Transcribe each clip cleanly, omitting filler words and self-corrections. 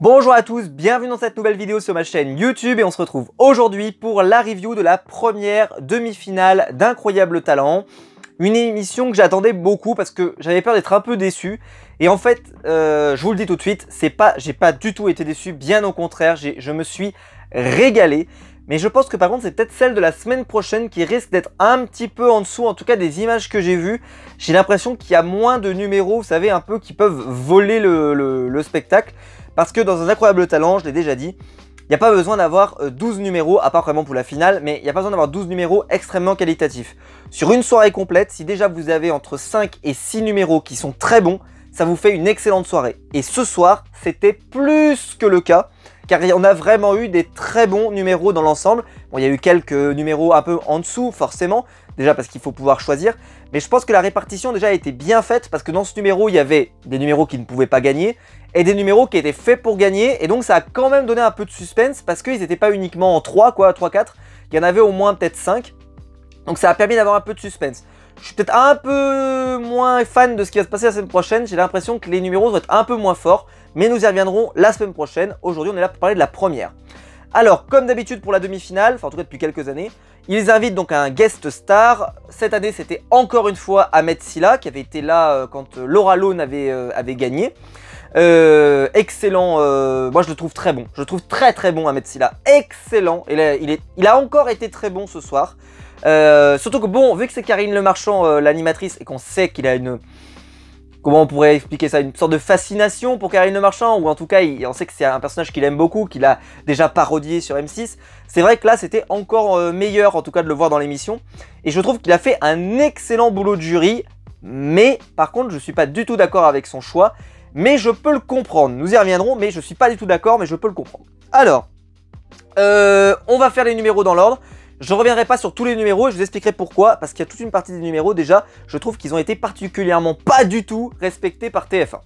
Bonjour à tous, bienvenue dans cette nouvelle vidéo sur ma chaîne YouTube et on se retrouve aujourd'hui pour la review de la première demi-finale d'Incroyable Talent. Une émission que j'attendais beaucoup parce que j'avais peur d'être un peu déçu. Et en fait, je vous le dis tout de suite, j'ai pas du tout été déçu, bien au contraire, je me suis régalé. Mais je pense que par contre c'est peut-être celle de la semaine prochaine qui risque d'être un petit peu en dessous, en tout cas des images que j'ai vues. J'ai l'impression qu'il y a moins de numéros, vous savez, un peu qui peuvent voler le spectacle. Parce que dans un Incroyable Talent, je l'ai déjà dit, il n'y a pas besoin d'avoir 12 numéros, à part vraiment pour la finale, mais il n'y a pas besoin d'avoir 12 numéros extrêmement qualitatifs. Sur une soirée complète, si déjà vous avez entre 5 et 6 numéros qui sont très bons, ça vous fait une excellente soirée. Et ce soir, c'était plus que le cas, car on a vraiment eu des très bons numéros dans l'ensemble. Bon, il y a eu quelques numéros un peu en dessous, forcément, déjà parce qu'il faut pouvoir choisir. Mais je pense que la répartition déjà a été bien faite, parce que dans ce numéro, il y avait des numéros qui ne pouvaient pas gagner, et des numéros qui étaient faits pour gagner, et donc ça a quand même donné un peu de suspense, parce qu'ils n'étaient pas uniquement en 3, 3-4, il y en avait au moins peut-être 5, donc ça a permis d'avoir un peu de suspense. Je suis peut-être un peu moins fan de ce qui va se passer la semaine prochaine, j'ai l'impression que les numéros vont être un peu moins forts, mais nous y reviendrons la semaine prochaine. Aujourd'hui on est là pour parler de la première. Alors, comme d'habitude pour la demi-finale, enfin en tout cas depuis quelques années, ils invitent donc un guest star. Cette année, c'était encore une fois Ahmed Silla, qui avait été là quand Laura Lone avait gagné. Excellent, moi je le trouve très bon. Je le trouve très bon Ahmed Silla, excellent. Il a encore été très bon ce soir. Surtout que bon, vu que c'est Karine Le Marchand, l'animatrice, et qu'on sait qu'il a une... Comment on pourrait expliquer ça? Une sorte de fascination pour Karine Le Marchand, ou en tout cas, on sait que c'est un personnage qu'il aime beaucoup, qu'il a déjà parodié sur M6. C'est vrai que là, c'était encore meilleur, en tout cas, de le voir dans l'émission. Et je trouve qu'il a fait un excellent boulot de jury, mais par contre, je suis pas du tout d'accord avec son choix, mais je peux le comprendre. Nous y reviendrons, mais je suis pas du tout d'accord, mais je peux le comprendre. Alors, on va faire les numéros dans l'ordre. Je ne reviendrai pas sur tous les numéros et je vous expliquerai pourquoi, parce qu'il y a toute une partie des numéros déjà, je trouve qu'ils ont été particulièrement pas du tout respectés par TF1.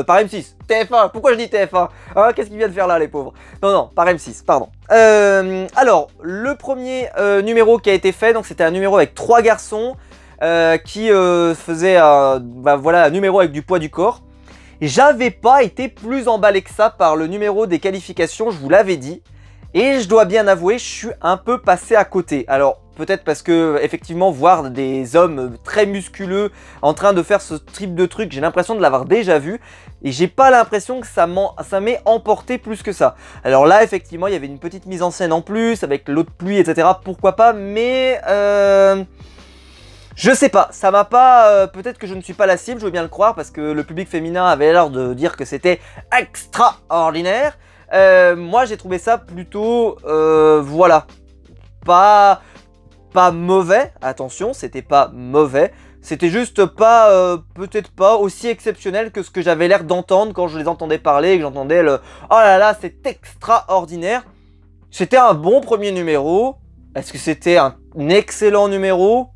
Par M6. TF1, pourquoi je dis TF1 hein, qu'est-ce qu'ils viennent faire là les pauvres? Non, par M6, pardon. Alors, le premier numéro qui a été fait, donc c'était un numéro avec 3 garçons qui faisaient voilà, un numéro avec du poids du corps. Et j'avais pas été plus emballé que ça par le numéro des qualifications, je vous l'avais dit. Et je dois bien avouer, je suis un peu passé à côté. Alors, peut-être parce que, effectivement, voir des hommes très musculeux en train de faire ce type de truc, j'ai l'impression de l'avoir déjà vu. Et j'ai pas l'impression que ça m'ait emporté plus que ça. Alors là, effectivement, il y avait une petite mise en scène en plus, avec l'eau de pluie, etc. Pourquoi pas, mais... je sais pas, ça m'a pas... peut-être que je ne suis pas la cible, je veux bien le croire, parce que le public féminin avait l'air de dire que c'était extraordinaire. Moi j'ai trouvé ça plutôt, voilà, pas mauvais, attention, c'était pas mauvais, c'était juste pas, peut-être pas aussi exceptionnel que ce que j'avais l'air d'entendre quand je les entendais parler et que j'entendais le « Oh là là, c'est extraordinaire ». C'était un bon premier numéro, est-ce que c'était un excellent numéro?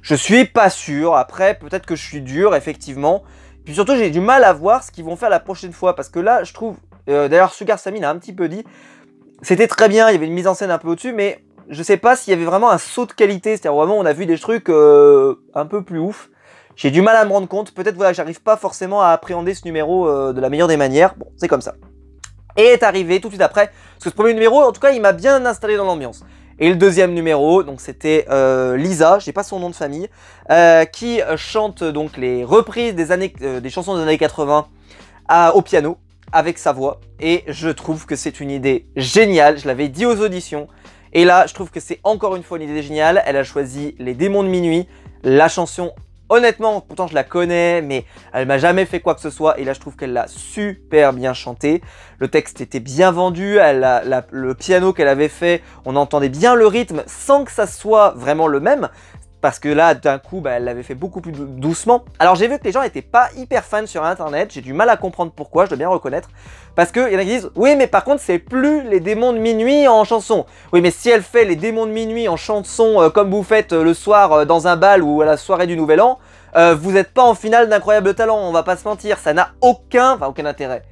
Je suis pas sûr, après peut-être que je suis dur, effectivement. Puis surtout j'ai du mal à voir ce qu'ils vont faire la prochaine fois, parce que là je trouve... D'ailleurs, Sugar Sammy l'a un petit peu dit. C'était très bien, il y avait une mise en scène un peu au-dessus, mais je sais pas s'il y avait vraiment un saut de qualité. C'est-à-dire vraiment, on a vu des trucs un peu plus ouf. J'ai du mal à me rendre compte. Peut-être voilà, j'arrive pas forcément à appréhender ce numéro de la meilleure des manières. Bon, c'est comme ça. Et est arrivé tout de suite après. Parce que ce premier numéro, en tout cas, il m'a bien installé dans l'ambiance. Et le deuxième numéro, donc c'était Lisa, j'ai pas son nom de famille, qui chante donc les reprises des chansons des années 80 au piano, avec sa voix, et je trouve que c'est une idée géniale, je l'avais dit aux auditions, et là je trouve que c'est encore une fois une idée géniale. Elle a choisi Les Démons de Minuit, la chanson, honnêtement, pourtant je la connais, mais elle m'a jamais fait quoi que ce soit, et là je trouve qu'elle l'a super bien chanté, le texte était bien vendu, le piano qu'elle avait fait, on entendait bien le rythme, sans que ça soit vraiment le même, parce que là, d'un coup, elle l'avait fait beaucoup plus doucement. Alors j'ai vu que les gens n'étaient pas hyper fans sur internet, j'ai du mal à comprendre pourquoi, je dois bien reconnaître. Parce qu'il y en a qui disent, oui mais par contre c'est plus Les Démons de Minuit en chanson. Oui mais si elle fait Les Démons de Minuit en chanson comme vous faites le soir dans un bal ou à la soirée du Nouvel An, vous n'êtes pas en finale d'Incroyable Talent, on va pas se mentir, ça n'a aucun intérêt.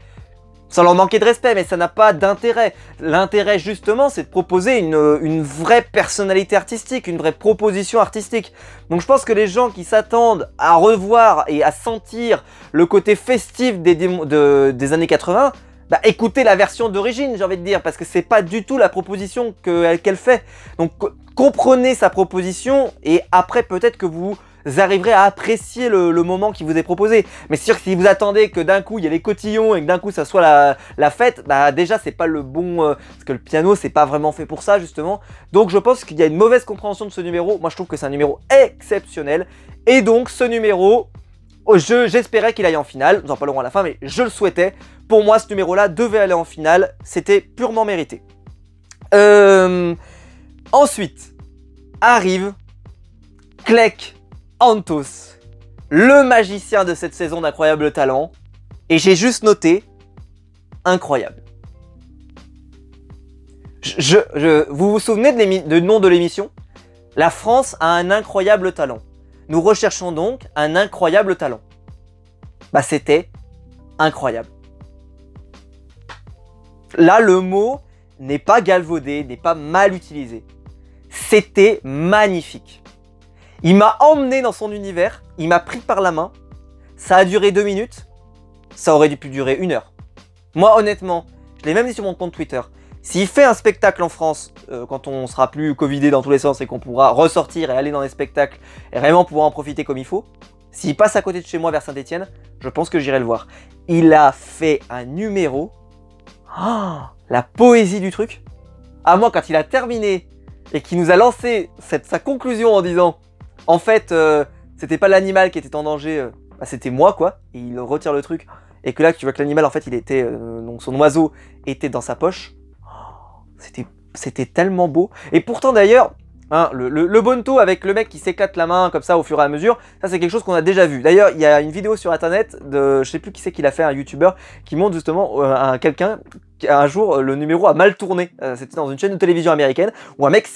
Sans leur manquer de respect, mais ça n'a pas d'intérêt. L'intérêt justement, c'est de proposer une vraie personnalité artistique, une vraie proposition artistique. Donc je pense que les gens qui s'attendent à revoir et à sentir le côté festif des années 80, bah, écoutez la version d'origine, j'ai envie de dire, parce que c'est pas du tout la proposition qu'elle fait. Donc comprenez sa proposition et après peut-être que vous arriverez à apprécier le moment qui vous est proposé. Mais c'est sûr que si vous attendez que d'un coup il y ait les cotillons et que d'un coup ça soit la fête, bah déjà c'est pas le bon... parce que le piano c'est pas vraiment fait pour ça justement. Donc je pense qu'il y a une mauvaise compréhension de ce numéro. Moi je trouve que c'est un numéro exceptionnel. Et donc ce numéro, j'espérais qu'il aille en finale. Nous en parlerons à la fin, mais je le souhaitais. Pour moi ce numéro là devait aller en finale. C'était purement mérité. Ensuite arrive Clec Antos, le magicien de cette saison d'Incroyable Talent. Et j'ai juste noté, incroyable. Vous vous souvenez du nom de l'émission? La France a un incroyable talent. Nous recherchons donc un incroyable talent. Bah c'était incroyable. Là, le mot n'est pas galvaudé, n'est pas mal utilisé. C'était magnifique. Il m'a emmené dans son univers, il m'a pris par la main. Ça a duré 2 minutes, ça aurait pu durer 1 heure. Moi, honnêtement, je l'ai même dit sur mon compte Twitter. S'il fait un spectacle en France, quand on sera plus covidé dans tous les sens et qu'on pourra ressortir et aller dans des spectacles et vraiment pouvoir en profiter comme il faut, s'il passe à côté de chez moi vers Saint-Étienne, je pense que j'irai le voir. Il a fait un numéro. Oh, la poésie du truc. À moi, quand il a terminé et qu'il nous a lancé sa conclusion en disant en fait, c'était pas l'animal qui était en danger, bah, c'était moi quoi. Et il retire le truc. Et que là, tu vois que l'animal, en fait, il était, donc son oiseau était dans sa poche. C'était tellement beau. Et pourtant d'ailleurs, hein, le bonto avec le mec qui s'éclate la main comme ça au fur et à mesure, ça c'est quelque chose qu'on a déjà vu. D'ailleurs, il y a une vidéo sur internet de, je sais plus qui c'est qui l'a fait, un youtubeur, qui montre justement quelqu'un qui un jour le numéro a mal tourné. C'était dans une chaîne de télévision américaine où un mec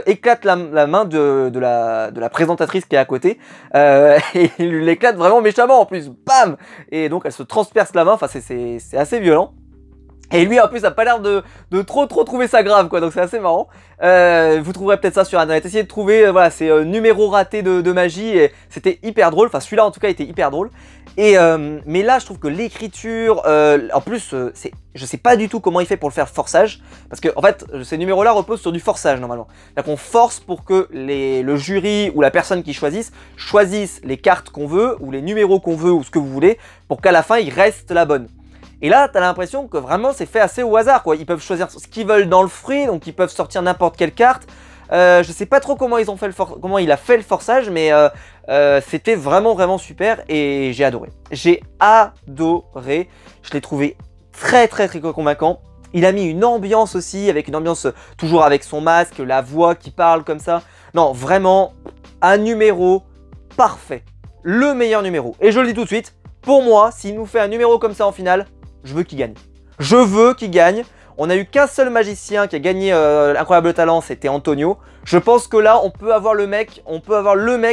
éclate la main de la présentatrice qui est à côté et il lui l'éclate vraiment méchamment en plus. Bam! Et donc elle se transperce la main. Enfin c'est assez violent. Et lui en plus a pas l'air de trop trouver ça grave quoi, donc c'est assez marrant. Vous trouverez peut-être ça sur internet, essayez de trouver, voilà, c'est numéro raté de magie, et c'était hyper drôle, enfin celui-là en tout cas était hyper drôle. Et mais là je trouve que l'écriture, en plus je sais pas du tout comment il fait pour le faire forçage, parce que en fait ces numéros-là reposent sur du forçage normalement. C'est-à-dire qu'on force pour que le jury ou la personne qui choisisse les cartes qu'on veut, ou les numéros qu'on veut, ou ce que vous voulez, pour qu'à la fin il reste la bonne. Et là, t'as l'impression que vraiment c'est fait assez au hasard quoi. Ils peuvent choisir ce qu'ils veulent dans le fruit, donc ils peuvent sortir n'importe quelle carte. Je sais pas trop comment comment il a fait le forçage, mais c'était vraiment super et j'ai adoré. J'ai adoré. Je l'ai trouvé très convaincant. Il a mis une ambiance aussi, avec une ambiance toujours avec son masque, la voix qui parle comme ça. Non, vraiment un numéro parfait. Le meilleur numéro. Et je le dis tout de suite, pour moi, s'il nous fait un numéro comme ça en finale, je veux qu'il gagne. Je veux qu'il gagne. On n'a eu qu'un seul magicien qui a gagné l'Incroyable Talent, c'était Antonio. Je pense que là, on peut avoir le mec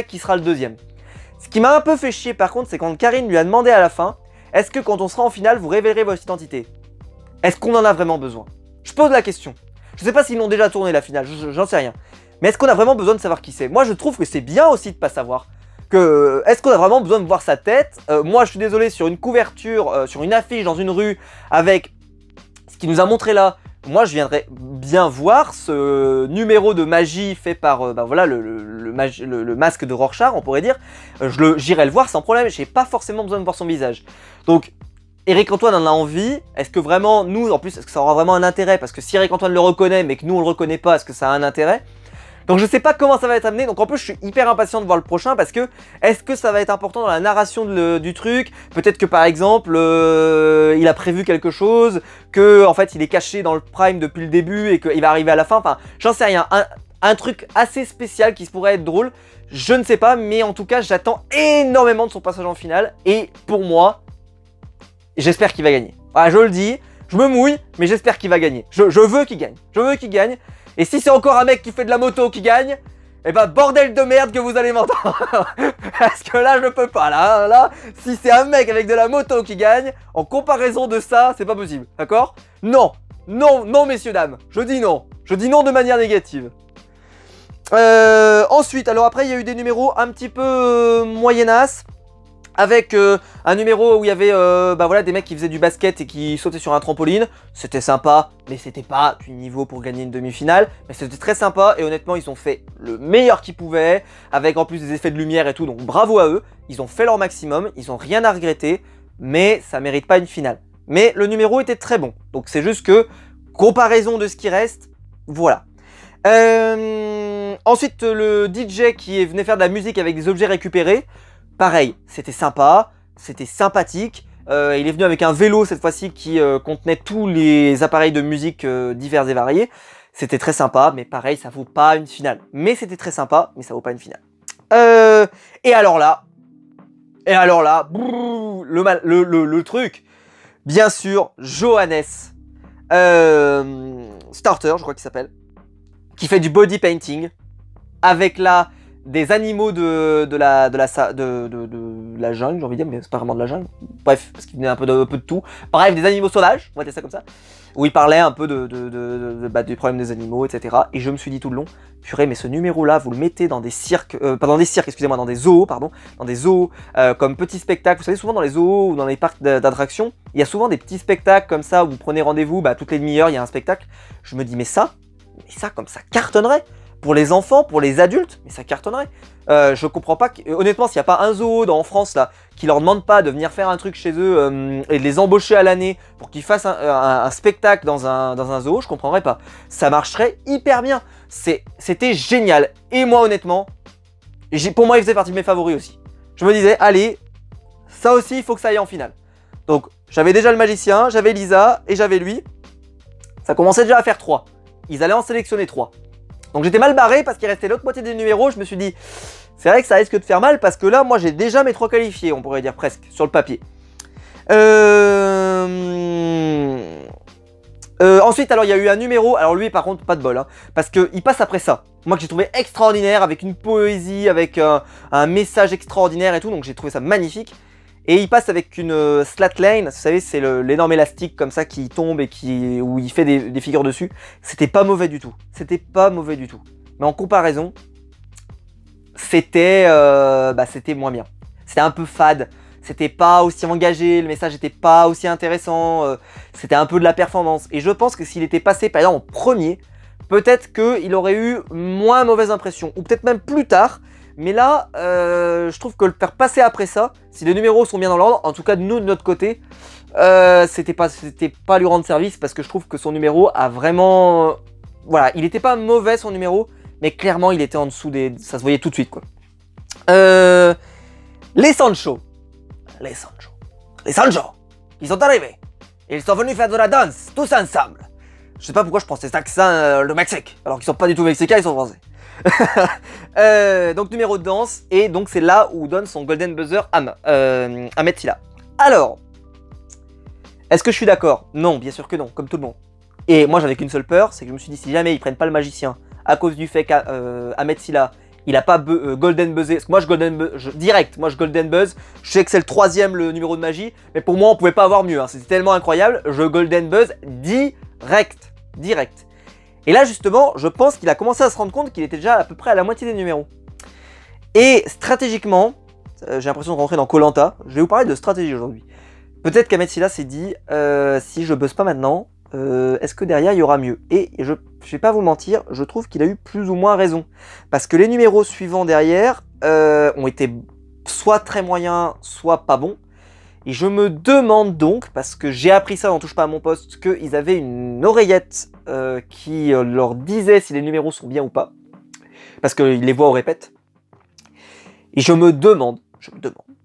qui sera le deuxième. Ce qui m'a un peu fait chier par contre, c'est quand Karine lui a demandé à la fin, est-ce que quand on sera en finale, vous révélerez votre identité? Est-ce qu'on en a vraiment besoin? Je pose la question. Je sais pas s'ils l'ont déjà tourné la finale, j'en sais rien. Mais est-ce qu'on a vraiment besoin de savoir qui c'est? Moi, je trouve que c'est bien aussi de pas savoir. Est-ce qu'on a vraiment besoin de voir sa tête? Moi je suis désolé, sur une couverture, sur une affiche dans une rue, avec ce qu'il nous a montré là, moi je viendrais bien voir ce numéro de magie fait par bah voilà, le masque de Rorschach, on pourrait dire. J'irai le voir sans problème, j'ai pas forcément besoin de voir son visage. Donc Eric-Antoine en a envie, est-ce que vraiment nous, en plus, est-ce que ça aura vraiment un intérêt? Parce que si Eric-Antoine le reconnaît mais que nous on le reconnaît pas, est-ce que ça a un intérêt? Donc je sais pas comment ça va être amené, donc en plus je suis hyper impatient de voir le prochain, parce que est-ce que ça va être important dans la narration du truc? Peut-être que par exemple il a prévu quelque chose, que en fait il est caché dans le prime depuis le début et qu'il va arriver à la fin, enfin j'en sais rien, un truc assez spécial qui pourrait être drôle, je ne sais pas, mais en tout cas j'attends énormément de son passage en finale, et pour moi, j'espère qu'il va gagner. Voilà, je le dis, je me mouille, mais j'espère qu'il va gagner, je veux qu'il gagne, Et si c'est encore un mec qui fait de la moto qui gagne, eh ben bordel de merde que vous allez m'entendre. Parce que là je peux pas, là, si c'est un mec avec de la moto qui gagne, en comparaison de ça, c'est pas possible, d'accord? Non, messieurs dames, je dis non de manière négative. Ensuite, alors après il y a eu des numéros un petit peu moyennas. Avec un numéro où il y avait bah voilà, des mecs qui faisaient du basket et qui sautaient sur un trampoline. C'était sympa, mais c'était pas du niveau pour gagner une demi-finale. Mais c'était très sympa et honnêtement, ils ont fait le meilleur qu'ils pouvaient. Avec en plus des effets de lumière et tout, donc bravo à eux. Ils ont fait leur maximum, ils ont rien à regretter. Mais ça mérite pas une finale. Mais le numéro était très bon. Donc c'est juste que, comparaison de ce qui reste, voilà. Ensuite, le DJ qui est venu faire de la musique avec des objets récupérés. Pareil, c'était sympa, c'était sympathique. Il est venu avec un vélo cette fois-ci qui contenait tous les appareils de musique divers et variés. C'était très sympa, mais pareil, ça vaut pas une finale. Mais c'était très sympa, mais ça vaut pas une finale. Et alors là, brrr, le truc, bien sûr, Johannes Starter, je crois qu'il s'appelle, qui fait du body painting avec là des animaux de la jungle, j'ai envie de dire, mais c'est pas vraiment de la jungle. Bref, parce qu'il venait un peu de tout. Bref, des animaux sauvages, on va dire ça comme ça. Où il parlait un peu du problème des animaux, etc. Et je me suis dit tout le long, purée, mais ce numéro-là, vous le mettez dans des cirques, pas dans des cirques, excusez-moi, dans des zoos, pardon, dans des zoos, comme petit spectacle. Vous savez, souvent dans les zoos ou dans les parcs d'attractions, il y a souvent des petits spectacles comme ça, où vous prenez rendez-vous, toutes les demi-heures, il y a un spectacle. Je me dis, mais ça, comme ça cartonnerait. Pour les enfants, pour les adultes, mais ça cartonnerait. Je comprends pas, honnêtement, s'il n'y a pas un zoo en France là qui leur demande pas de venir faire un truc chez eux et de les embaucher à l'année pour qu'ils fassent un spectacle dans un zoo, je comprendrais pas. Ça marcherait hyper bien. C'était génial. Et moi, honnêtement, pour moi, il faisait partie de mes favoris aussi. Je me disais, allez, ça aussi, il faut que ça aille en finale. Donc, j'avais déjà le magicien, j'avais Lisa et j'avais lui. Ça commençait déjà à faire 3. Ils allaient en sélectionner 3. Donc j'étais mal barré parce qu'il restait l'autre moitié des numéros. Je me suis dit, c'est vrai que ça risque de faire mal parce que là, moi, j'ai déjà mes 3 qualifiés, on pourrait dire presque, sur le papier. Ensuite, alors il y a eu un numéro, alors lui par contre, pas de bol, hein, parce qu'il passe après ça. Moi que j'ai trouvé extraordinaire, avec une poésie, avec un message extraordinaire et tout, donc j'ai trouvé ça magnifique. Et il passe avec une slatline, vous savez, c'est l'énorme élastique comme ça qui tombe et où il fait des figures dessus. C'était pas mauvais du tout. C'était pas mauvais du tout. Mais en comparaison, c'était moins bien. C'était un peu fade. C'était pas aussi engagé, le message était pas aussi intéressant. C'était un peu de la performance. Et je pense que s'il était passé par exemple en premier, peut-être qu'il aurait eu moins mauvaise impression. Ou peut-être même plus tard. Mais là, je trouve que le faire passer après ça, si les numéros sont bien dans l'ordre, en tout cas nous de notre côté, c'était pas lui rendre service parce que je trouve que son numéro a vraiment... Voilà, il était pas mauvais son numéro, mais clairement il était en dessous des... Ça se voyait tout de suite quoi. Les Sancho, ils sont arrivés. Ils sont venus faire de la danse, tous ensemble. Je sais pas pourquoi je prends cet accent le Mexique, alors qu'ils sont pas du tout mexicains, ils sont français. Donc numéro de danse, et donc c'est là où donne son golden buzzer à Metsila. Alors, est-ce que je suis d'accord? Non, bien sûr que non, comme tout le monde. Et moi j'avais qu'une seule peur, c'est que je me suis dit si jamais ils prennent pas le magicien à cause du fait qu'à Metsila il a pas golden buzzé, parce que moi je golden buzz direct, moi je golden buzz, je sais que c'est le 3e le numéro de magie, mais pour moi on pouvait pas avoir mieux, hein. C'était tellement incroyable, je golden buzz direct. Et là justement, je pense qu'il a commencé à se rendre compte qu'il était déjà à peu près à la moitié des numéros. Et stratégiquement, j'ai l'impression de rentrer dans Koh-Lanta, je vais vous parler de stratégie aujourd'hui. Peut-être qu'Ametsila s'est dit, si je buzz pas maintenant, est-ce que derrière il y aura mieux? Et je vais pas vous mentir, je trouve qu'il a eu plus ou moins raison. Parce que les numéros suivants derrière ont été soit très moyens, soit pas bons. Et je me demande donc, parce que j'ai appris ça dans Touche pas à mon poste, qu'ils avaient une oreillette qui leur disait si les numéros sont bien ou pas. Parce qu'ils les voient au répète. Et je me demande,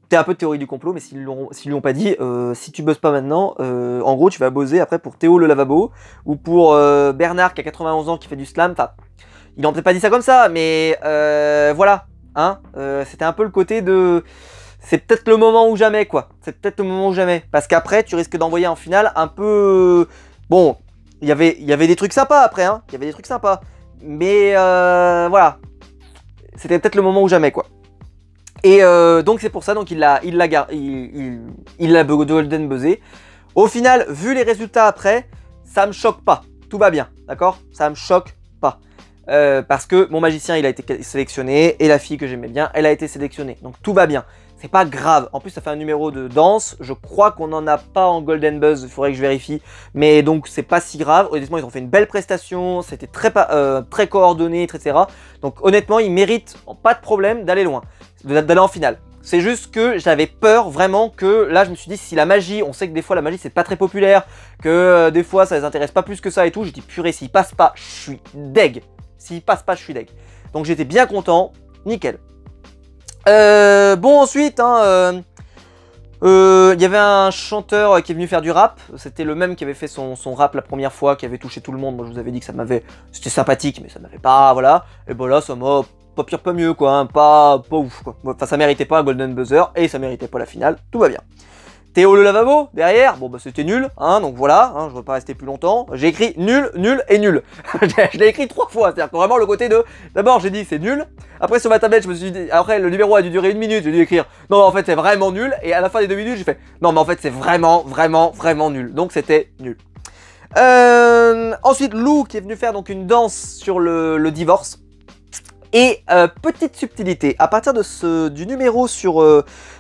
c'est un peu de théorie du complot, mais s'ils lui ont pas dit, si tu buzzes pas maintenant, en gros tu vas buzzer après pour Théo le lavabo, ou pour Bernard qui a 91 ans qui fait du slam, enfin, ils n'ont peut-être pas dit ça comme ça, mais voilà, hein, c'était un peu le côté de... C'est peut-être le moment ou jamais, quoi. C'est peut-être le moment ou jamais. Parce qu'après, tu risques d'envoyer en finale un peu... Bon, il y avait des trucs sympas après, hein. Il y avait des trucs sympas. Mais voilà. C'était peut-être le moment ou jamais, quoi. Et donc c'est pour ça, donc il l'a golden buzzé. Au final, vu les résultats après, ça me choque pas. Tout va bien, d'accord? Ça me choque pas. Parce que mon magicien, il a été sélectionné. Et la fille que j'aimais bien, elle a été sélectionnée. Donc tout va bien. c'est pas grave. En plus, ça fait un numéro de danse. Je crois qu'on n'en a pas en Golden Buzz. Il faudrait que je vérifie. Mais donc, c'est pas si grave. Honnêtement, ils ont fait une belle prestation. C'était très coordonné, etc. Donc, honnêtement, ils méritent, pas de problème, d'aller loin, d'aller en finale. C'est juste que j'avais peur vraiment que là, je me suis dit, si la magie, on sait que des fois, la magie, c'est pas très populaire, que des fois, ça les intéresse pas plus que ça et tout. J'ai dit, purée, s'il passe pas, je suis deg. S'il passe pas, je suis deg. Donc, j'étais bien content. Nickel. Bon, ensuite, hein, il y avait un chanteur qui est venu faire du rap. C'était le même qui avait fait son rap la première fois, qui avait touché tout le monde. Moi, je vous avais dit que ça m'avait... C'était sympathique, mais ça m'avait pas... Voilà. Et bon, là, ça m'a... Pas pire, pas mieux, quoi. Hein, pas ouf, quoi. Enfin, ça méritait pas un Golden Buzzer et ça méritait pas la finale. Tout va bien. Théo le lavabo, derrière, bon bah c'était nul, hein, donc voilà, hein, je ne veux pas rester plus longtemps. J'ai écrit nul, nul et nul. Je l'ai écrit 3 fois, c'est-à-dire que vraiment le côté de... D'abord j'ai dit c'est nul, après sur ma tablette je me suis dit... Après le numéro a dû durer 1 minute, j'ai dû écrire non en fait c'est vraiment nul, et à la fin des 2 minutes j'ai fait non mais en fait c'est vraiment nul, donc c'était nul. Ensuite Lou qui est venu faire donc une danse sur le divorce. Et petite subtilité, à partir de du numéro sur...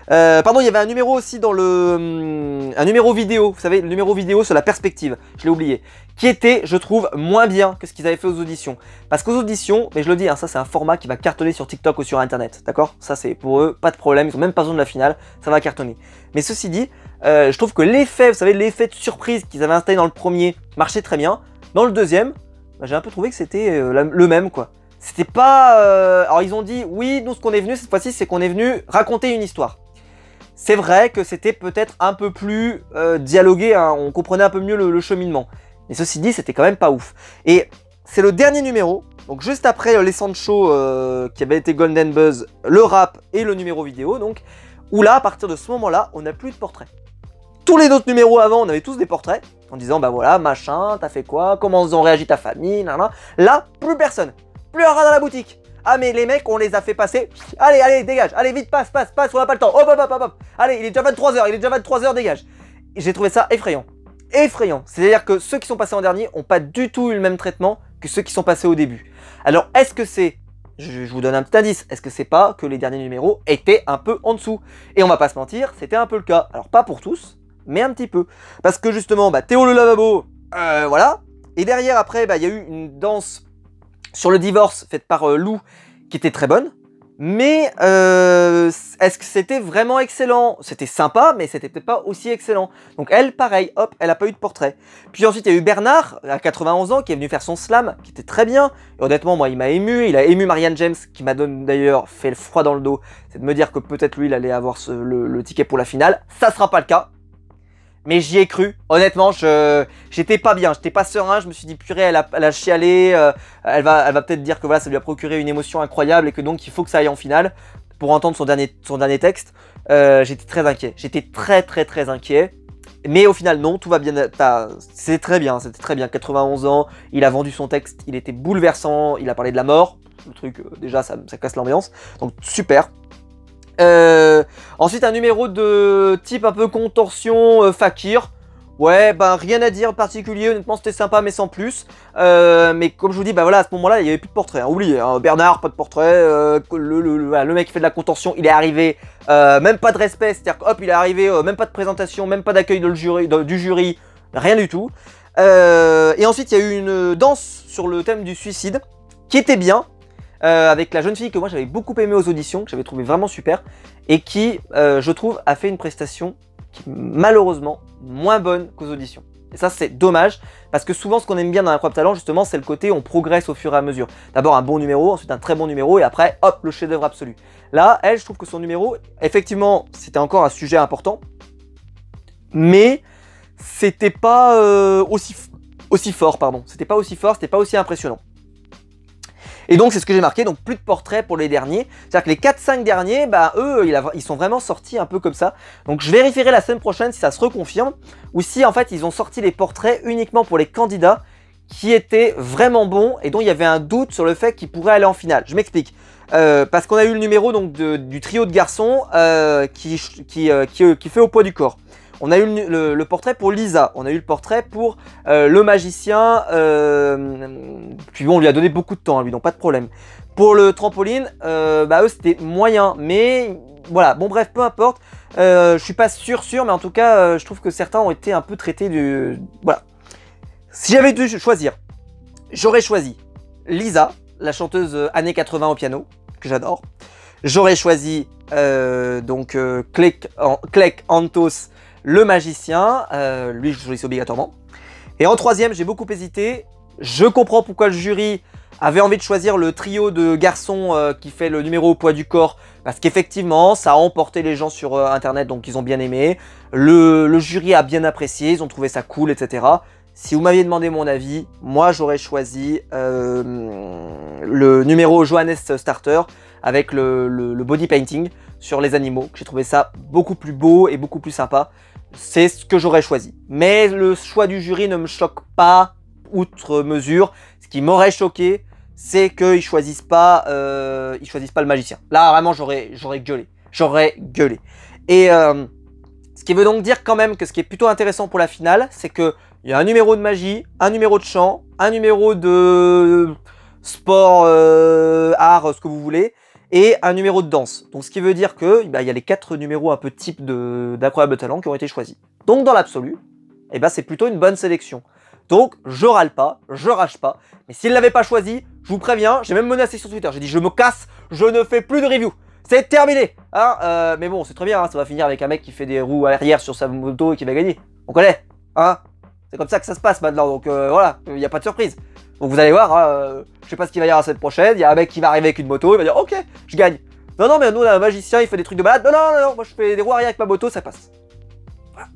pardon, il y avait un numéro aussi dans le... un numéro vidéo, vous savez, le numéro vidéo sur la perspective, je l'ai oublié. Qui était, je trouve, moins bien que ce qu'ils avaient fait aux auditions. Parce qu'aux auditions, mais je le dis, hein, ça c'est un format qui va cartonner sur TikTok ou sur Internet, d'accord? Ça c'est pour eux, pas de problème, ils ont même pas besoin de la finale, ça va cartonner. Mais ceci dit, je trouve que l'effet, vous savez, l'effet de surprise qu'ils avaient installé dans le premier marchait très bien. Dans le deuxième, bah, j'ai un peu trouvé que c'était le même, quoi. C'était pas... Alors ils ont dit, oui, nous ce qu'on est venu cette fois-ci, c'est qu'on est venu raconter une histoire. C'est vrai que c'était peut-être un peu plus dialogué, hein, on comprenait un peu mieux le cheminement. Mais ceci dit, c'était quand même pas ouf. Et c'est le dernier numéro, donc juste après les Sancho qui avait été Golden Buzz, le rap et le numéro vidéo, donc, où là, à partir de ce moment-là, on n'a plus de portraits. Tous les autres numéros avant, on avait tous des portraits, en disant, bah voilà, machin, t'as fait quoi, comment ont réagi ta famille, nanana. Là, plus personne. Plus un rat dans la boutique. Ah mais les mecs on les a fait passer. Allez, allez, dégage. Allez vite, passe, on n'a pas le temps. Hop, hop, hop, hop. Allez, il est déjà 23h, dégage. J'ai trouvé ça effrayant. Effrayant. C'est-à-dire que ceux qui sont passés en dernier n'ont pas du tout eu le même traitement que ceux qui sont passés au début. Alors est-ce que c'est... Je vous donne un petit indice. Est-ce que c'est pas que les derniers numéros étaient un peu en dessous? Et on va pas se mentir, c'était un peu le cas. Alors pas pour tous, mais un petit peu. Parce que justement, bah, Théo le lavabo, voilà. Et derrière après, bah, il y a eu une danse sur le divorce, faite par Lou, qui était très bonne. Mais est-ce que c'était vraiment excellent? C'était sympa, mais c'était peut-être pas aussi excellent. Donc elle, pareil, hop, elle a pas eu de portrait. Puis ensuite, il y a eu Bernard, à 91 ans, qui est venu faire son slam, qui était très bien. Et honnêtement, moi, il m'a ému. Il a ému Marianne James, qui m'a d'ailleurs fait le froid dans le dos. C'est de me dire que peut-être lui, il allait avoir le ticket pour la finale. Ça sera pas le cas. Mais j'y ai cru, honnêtement, j'étais pas bien, j'étais pas serein, je me suis dit purée, elle a chialé, elle va peut-être dire que voilà, ça lui a procuré une émotion incroyable et que donc il faut que ça aille en finale pour entendre son dernier texte. J'étais très inquiet, j'étais très inquiet. Mais au final non, tout va bien, c'était très bien, 91 ans, il a vendu son texte, il était bouleversant, il a parlé de la mort, le truc déjà ça casse l'ambiance, donc super. Ensuite un numéro de type un peu contorsion, fakir. Ouais, bah rien à dire en particulier, honnêtement c'était sympa mais sans plus. Mais comme je vous dis, bah voilà, à ce moment-là, il n'y avait plus de portrait, hein, oubliez, hein, Bernard, pas de portrait, le mec qui fait de la contorsion, il est arrivé, même pas de respect, c'est-à-dire hop, il est arrivé, même pas de présentation, même pas d'accueil du jury, rien du tout. Et ensuite, il y a eu une danse sur le thème du suicide, qui était bien, avec la jeune fille que moi j'avais beaucoup aimé aux auditions, que j'avais trouvé vraiment super, et qui, je trouve, a fait une prestation qui est malheureusement moins bonne qu'aux auditions. Et ça c'est dommage, parce que souvent ce qu'on aime bien dans Incroyable Talent, justement, c'est le côté on progresse au fur et à mesure. D'abord un bon numéro, ensuite un très bon numéro, et après, hop, le chef-d'œuvre absolu. Là, elle, je trouve que son numéro, effectivement, c'était encore un sujet important, mais c'était pas aussi fort, pardon. C'était pas aussi fort, c'était pas aussi impressionnant. Et donc c'est ce que j'ai marqué, donc plus de portraits pour les derniers. C'est-à-dire que les 4-5 derniers, bah eux, ils sont vraiment sortis un peu comme ça. Donc je vérifierai la semaine prochaine si ça se reconfirme, ou si en fait ils ont sorti les portraits uniquement pour les candidats qui étaient vraiment bons et dont il y avait un doute sur le fait qu'ils pourraient aller en finale. Je m'explique. Parce qu'on a eu le numéro donc, du trio de garçons qui fait au poids du corps. On a eu le portrait pour Lisa, on a eu le portrait pour le magicien, puis bon on lui a donné beaucoup de temps, lui, donc pas de problème. Pour le trampoline, bah eux c'était moyen, mais voilà, bon bref, peu importe. Je suis pas sûr, mais en tout cas, je trouve que certains ont été un peu traités du... Voilà. Si j'avais dû choisir, j'aurais choisi Lisa, la chanteuse années 80 au piano, que j'adore. J'aurais choisi Clec Antos, le magicien. Lui, je choisis obligatoirement. Et en troisième, j'ai beaucoup hésité. Je comprends pourquoi le jury avait envie de choisir le trio de garçons qui fait le numéro au poids du corps. Parce qu'effectivement, ça a emporté les gens sur internet, donc ils ont bien aimé. Le jury a bien apprécié, ils ont trouvé ça cool, etc. Si vous m'aviez demandé mon avis, moi j'aurais choisi le numéro Johannes Starter avec le body painting sur les animaux. J'ai trouvé ça beaucoup plus beau et beaucoup plus sympa. C'est ce que j'aurais choisi. Mais le choix du jury ne me choque pas outre mesure. Ce qui m'aurait choqué, c'est qu'ils choisissent pas le magicien. Là vraiment j'aurais gueulé. J'aurais gueulé. Et ce qui veut donc dire quand même que ce qui est plutôt intéressant pour la finale, c'est que il y a un numéro de magie, un numéro de chant, un numéro de sport, art, ce que vous voulez, et un numéro de danse. Donc ce qui veut dire que il y a les 4 numéros un peu type d'Incroyable Talent qui ont été choisis. Donc dans l'absolu, c'est plutôt une bonne sélection. Donc je râle pas, je rage pas, mais s'ils ne l'avaient pas choisi, je vous préviens, j'ai même menacé sur Twitter, j'ai dit je me casse, je ne fais plus de review. C'est terminé, hein, mais bon, c'est très bien, hein, ça va finir avec un mec qui fait des roues arrière sur sa moto et qui va gagner. On connaît, hein. C'est comme ça que ça se passe maintenant, donc voilà, il n'y a pas de surprise. Donc vous allez voir, hein, je sais pas ce qu'il va y avoir la semaine prochaine, il y a un mec qui va arriver avec une moto, il va dire ok, je gagne. Non, mais nous on a un magicien, il fait des trucs de malade, non, moi je fais des roues arrière avec ma moto, ça passe. Voilà.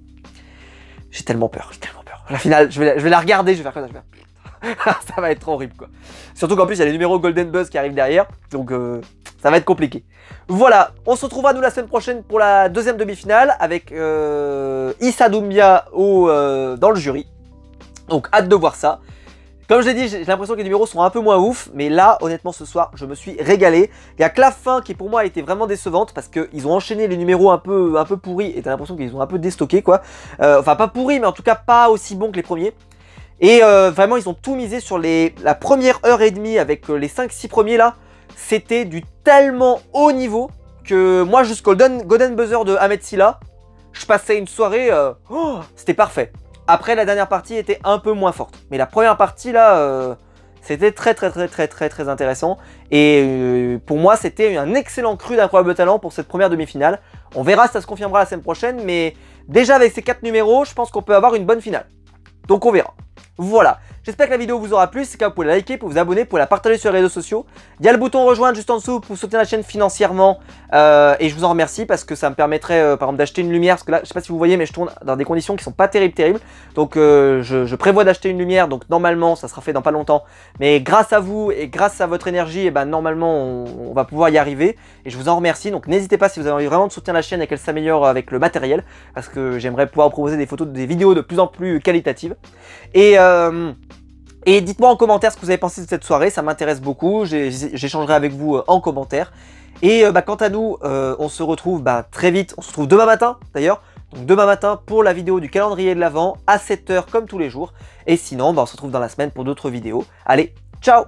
J'ai tellement peur. À la finale, je vais la regarder, je vais faire comme ça, ça va être trop horrible quoi. Surtout qu'en plus il y a les numéros Golden Buzz qui arrivent derrière, donc ça va être compliqué. Voilà, on se retrouvera nous la semaine prochaine pour la deuxième demi-finale avec Issa Doumbia dans le jury. Donc hâte de voir ça. Comme je l'ai dit, j'ai l'impression que les numéros sont un peu moins ouf, mais là, honnêtement, ce soir, je me suis régalé. Il y a que la fin qui, pour moi, a été vraiment décevante parce qu'ils ont enchaîné les numéros un peu pourris et t'as l'impression qu'ils ont un peu déstocké, quoi. Enfin, pas pourris, mais en tout cas, pas aussi bons que les premiers. Et vraiment, ils ont tout misé sur la première heure et demie avec les 5-6 premiers, là. C'était du tellement haut niveau que moi, jusqu'au Golden Buzzer de Ahmed Silla, je passais une soirée, c'était parfait. Après, la dernière partie était un peu moins forte. Mais la première partie, là, c'était très intéressant. Et pour moi, c'était un excellent cru d'Incroyable Talent pour cette première demi-finale. On verra si ça se confirmera la semaine prochaine. Mais déjà, avec ces 4 numéros, je pense qu'on peut avoir une bonne finale. Donc, on verra. Voilà. J'espère que la vidéo vous aura plu. Si c'est le cas, vous pouvez la liker, vous pouvez vous abonner, vous pouvez la partager sur les réseaux sociaux. Il y a le bouton rejoindre juste en dessous pour soutenir la chaîne financièrement. Et je vous en remercie parce que ça me permettrait par exemple d'acheter une lumière. Parce que là, je sais pas si vous voyez, mais je tourne dans des conditions qui sont pas terribles. Donc je prévois d'acheter une lumière. Donc normalement, ça sera fait dans pas longtemps. Mais grâce à vous et grâce à votre énergie, normalement, on va pouvoir y arriver. Et je vous en remercie. Donc n'hésitez pas si vous avez envie vraiment de soutenir la chaîne et qu'elle s'améliore avec le matériel. Parce que j'aimerais pouvoir vous proposer des vidéos de plus en plus qualitatives. Et dites-moi en commentaire ce que vous avez pensé de cette soirée, ça m'intéresse beaucoup, j'échangerai avec vous en commentaire. Et quant à nous, on se retrouve très vite, on se retrouve demain matin d'ailleurs. Donc demain matin pour la vidéo du calendrier de l'Avent à 7 h comme tous les jours. Et sinon, on se retrouve dans la semaine pour d'autres vidéos. Allez, ciao!